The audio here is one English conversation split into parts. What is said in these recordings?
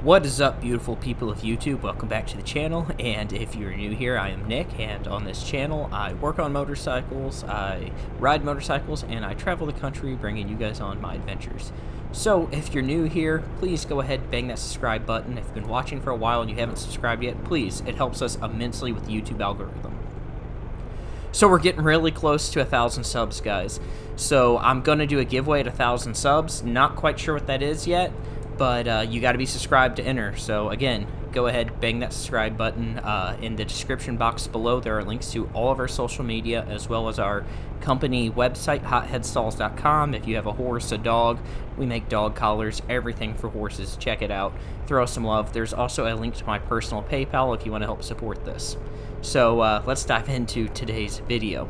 What is up, beautiful people of YouTube? Welcome back to the channel, and if you're new here, I am Nick, and on this channel I work on motorcycles, I ride motorcycles, and I travel the country bringing you guys on my adventures. So if you're new here, please go ahead and bang that subscribe button. If you've been watching for a while and you haven't subscribed yet, please, it helps us immensely with the YouTube algorithm. So we're getting really close to 1,000 subs, guys. So I'm going to do a giveaway at 1,000 subs. Not quite sure what that is yet, but you got to be subscribed to enter. So again, go ahead, bang that subscribe button. In the description box below, there are links to all of our social media, as well as our company website, Headstalls.com. If you have a horse, a dog, we make dog collars, everything for horses. Check it out. Throw us some love. There's also a link to my personal PayPal if you want to help support this. So let's dive into today's video.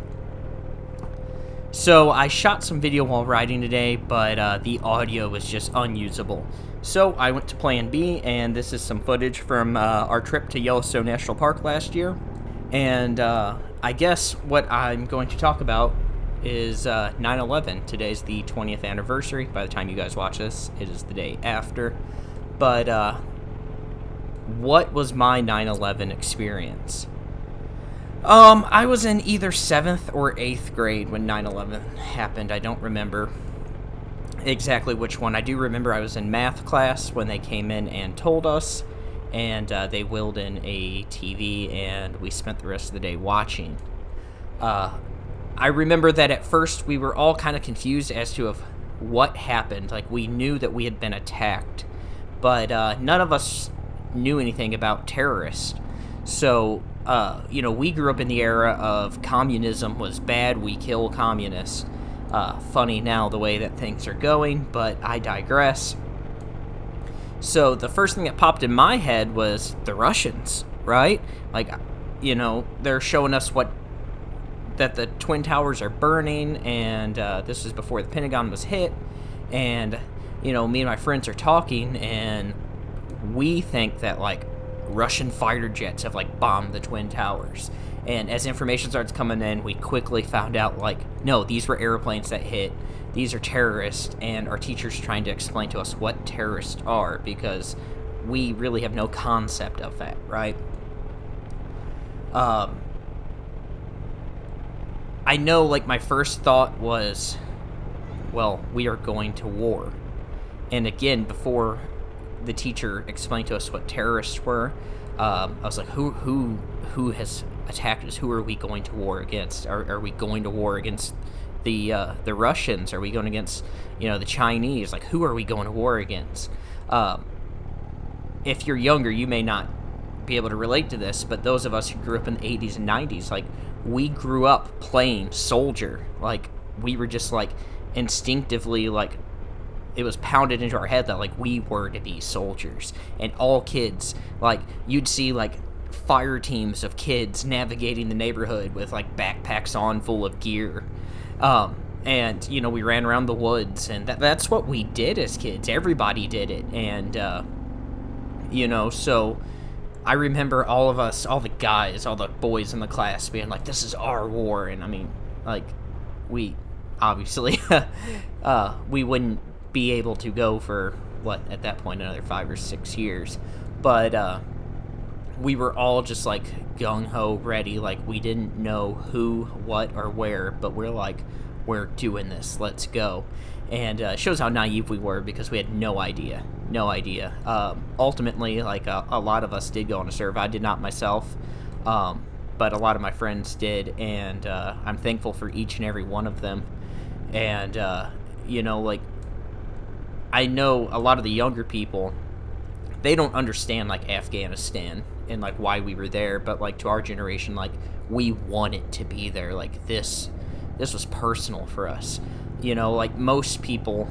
So I shot some video while riding today, but the audio was just unusable. So I went to Plan B, and this is some footage from our trip to Yellowstone National Park last year. And I guess what I'm going to talk about is 9/11. Today's the 20th anniversary. By the time you guys watch this, it is the day after. But what was my 9/11 experience? I was in either 7th or 8th grade when 9/11 happened. I don't remember exactly which one. I do remember I was in math class when they came in and told us, and they wheeled in a TV, and we spent the rest of the day watching. I remember that at first we were all kind of confused as to what happened. Like, we knew that we had been attacked, but none of us knew anything about terrorists. So we grew up in the era of communism was bad, we kill communists. Funny now the way that things are going, but I digress. So the first thing that popped in my head was the Russians, right? Like, they're showing us that the Twin Towers are burning, and this is before the Pentagon was hit, and, me and my friends are talking, and we think that, like, Russian fighter jets have, like, bombed the Twin Towers. And as information starts coming in, we quickly found out, like, no, these were airplanes that hit. These are terrorists, and our teacher's trying to explain to us what terrorists are, because we really have no concept of that, right? I know, like, my first thought was, well, we are going to war. And again, before the teacher explained to us what terrorists were, I was like, who has attacked us? Who are we going to war against? Are we going to war against the Russians? Are we going against, the Chinese? Like, who are we going to war against? If you're younger, you may not be able to relate to this, but those of us who grew up in the 80s and 90s, like, we grew up playing soldier. Like, we were just, like, instinctively, like, it was pounded into our head that, like, we were to be soldiers. And all kids, like, you'd see, like, fire teams of kids navigating the neighborhood with, like, backpacks on full of gear. And, we ran around the woods, and that's what we did as kids. Everybody did it. And, so I remember all of us, all the guys, all the boys in the class being like, this is our war. And, I mean, like, we obviously, we wouldn't be able to go for, at that point, another 5 or 6 years. But, we were all just, like, gung-ho ready. Like, we didn't know who, what, or where, but we're like, we're doing this, let's go. And it shows how naive we were, because we had no idea. Ultimately, like, a lot of us did go on a serve. I did not myself, but a lot of my friends did, and I'm thankful for each and every one of them. And, like, I know a lot of the younger people, they don't understand, like, Afghanistan and, like, why we were there, but, like, to our generation, like, we wanted to be there. Like, this was personal for us. Like, most people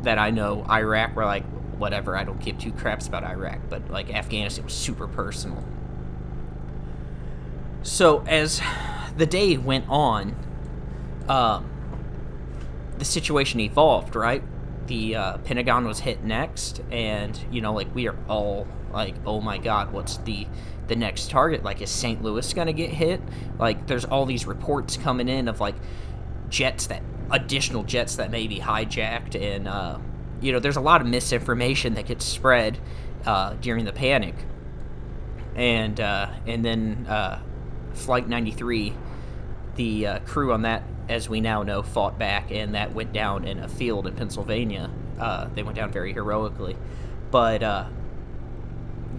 that I know, Iraq were like, whatever, I don't give two craps about Iraq, but, like, Afghanistan was super personal. So as the day went on, the situation evolved, right? The Pentagon was hit next, and, like, we are all like, oh my god, what's the next target? Like, is St. Louis gonna get hit? Like, there's all these reports coming in of, like, additional jets that may be hijacked, and, there's a lot of misinformation that gets spread, during the panic, and then Flight 93, the crew on that, as we now know, fought back, and that went down in a field in Pennsylvania. They went down very heroically, but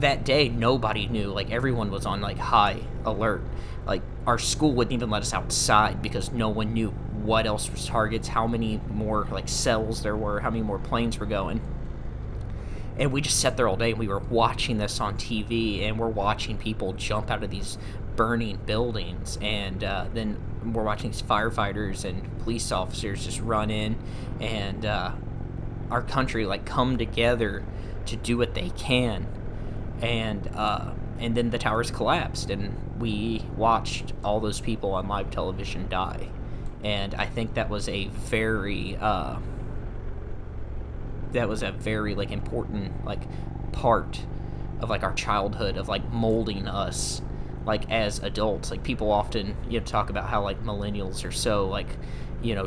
that day nobody knew. Like, everyone was on like high alert. Like, our school wouldn't even let us outside because no one knew what else was targets, how many more like cells there were, how many more planes were going. And we just sat there all day, and we were watching this on TV, and we're watching people jump out of these burning buildings, and then we're watching these firefighters and police officers just run in, and our country like come together to do what they can, and then the towers collapsed, and we watched all those people on live television die. And I think that was a very like important like part of like our childhood, of like molding us like as adults. Like, people often talk about how like millennials are so like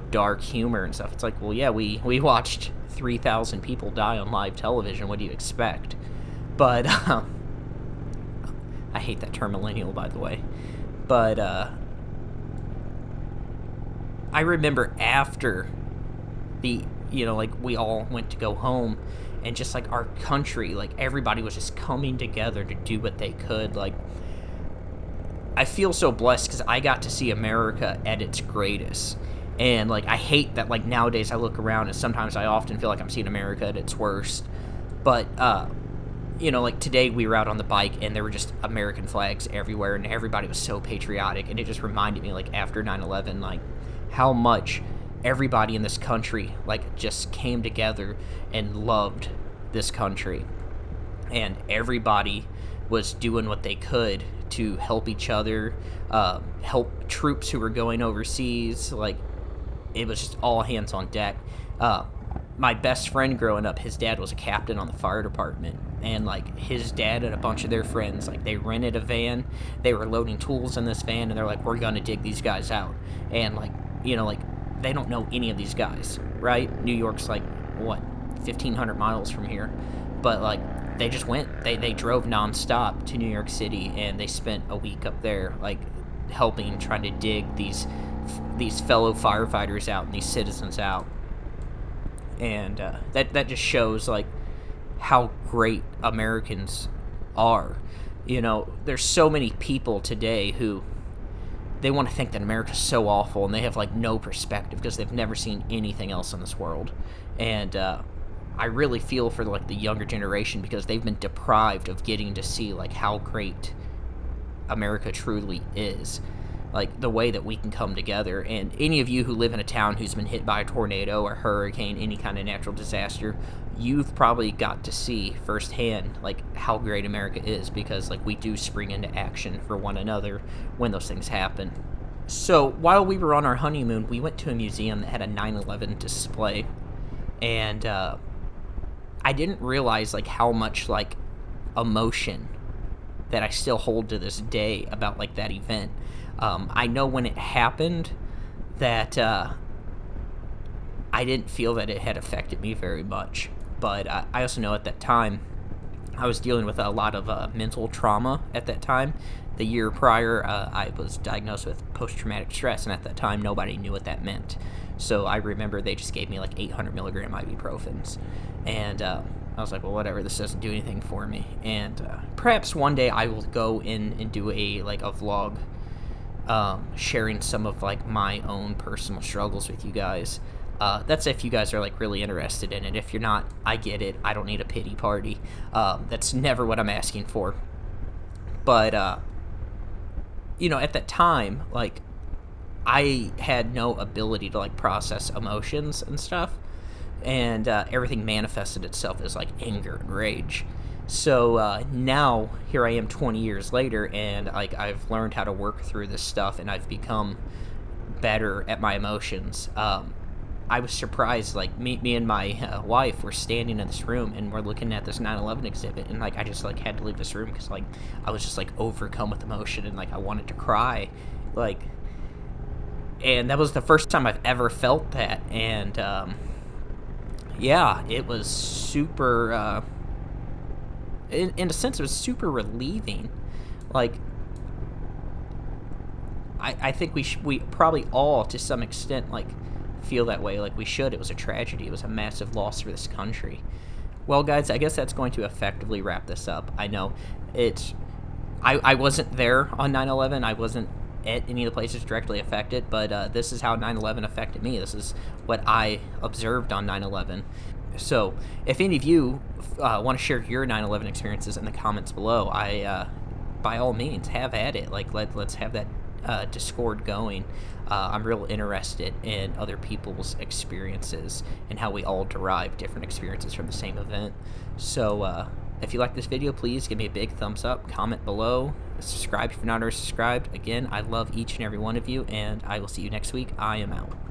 dark humor and stuff. It's like, well, yeah, we watched 3,000 people die on live television. What do you expect? But I hate that term millennial, by the way. But I remember after the like we all went to go home, and just like our country, like everybody was just coming together to do what they could. Like, I feel so blessed because I got to see America at its greatest. And like, I hate that like nowadays I look around and sometimes I often feel like I'm seeing America at its worst. But like today we were out on the bike, and there were just American flags everywhere, and everybody was so patriotic, and it just reminded me, like, after 9/11, like how much everybody in this country like just came together and loved this country, and everybody was doing what they could to help each other, help troops who were going overseas. Like, it was just all hands on deck. My best friend growing up, his dad was a captain on the fire department, and like his dad and a bunch of their friends, like, they rented a van, they were loading tools in this van, and they're like, we're gonna dig these guys out. And like, like, they don't know any of these guys, right? New York's like, what, 1,500 miles from here, but like, they just went, they drove nonstop to New York City, and they spent a week up there, like, helping, trying to dig these fellow firefighters out and these citizens out. And that just shows like how great Americans are. There's so many people today who they want to think that America's so awful, and they have like no perspective because they've never seen anything else in this world. And I really feel for like the younger generation, because they've been deprived of getting to see like how great America truly is. Like, the way that we can come together. And any of you who live in a town who's been hit by a tornado or hurricane, any kind of natural disaster, you've probably got to see firsthand like how great America is, because like we do spring into action for one another when those things happen. So while we were on our honeymoon, we went to a museum that had a 9/11 display, and I didn't realize like how much like emotion that I still hold to this day about like that event. I know when it happened that I didn't feel that it had affected me very much, but I also know at that time I was dealing with a lot of mental trauma at that time. The year prior, I was diagnosed with post-traumatic stress, and at that time nobody knew what that meant. So I remember they just gave me like 800 milligram ibuprofens, and I was like, well, whatever, this doesn't do anything for me. And perhaps one day I will go in and do a vlog, sharing some of like my own personal struggles with you guys. That's if you guys are like really interested in it. If you're not, I get it. I don't need a pity party. That's never what I'm asking for. But at that time, like, I had no ability to like process emotions and stuff, and everything manifested itself as like anger and rage. So now here I am 20 years later, and like I've learned how to work through this stuff, and I've become better at my emotions. I was surprised, like me and my wife were standing in this room, and we're looking at this 9/11 exhibit, and like I just like had to leave this room because like I was just like overcome with emotion, and like I wanted to cry, like, and that was the first time I've ever felt that. And yeah, it was super in a sense, it was super relieving. Like, I think we probably all, to some extent, like, feel that way. Like, we should. It was a tragedy. It was a massive loss for this country. Well, guys, I guess that's going to effectively wrap this up. I know it's... I wasn't there on 9/11. I wasn't at any of the places directly affected, but this is how 9/11 affected me. This is what I observed on 9/11. So, if any of you want to share your 9/11 experiences in the comments below, by all means, have at it. Like, let's have that Discord going. I'm real interested in other people's experiences and how we all derive different experiences from the same event. So, if you like this video, please give me a big thumbs up, comment below, subscribe if you're not already subscribed. Again, I love each and every one of you, and I will see you next week. I am out.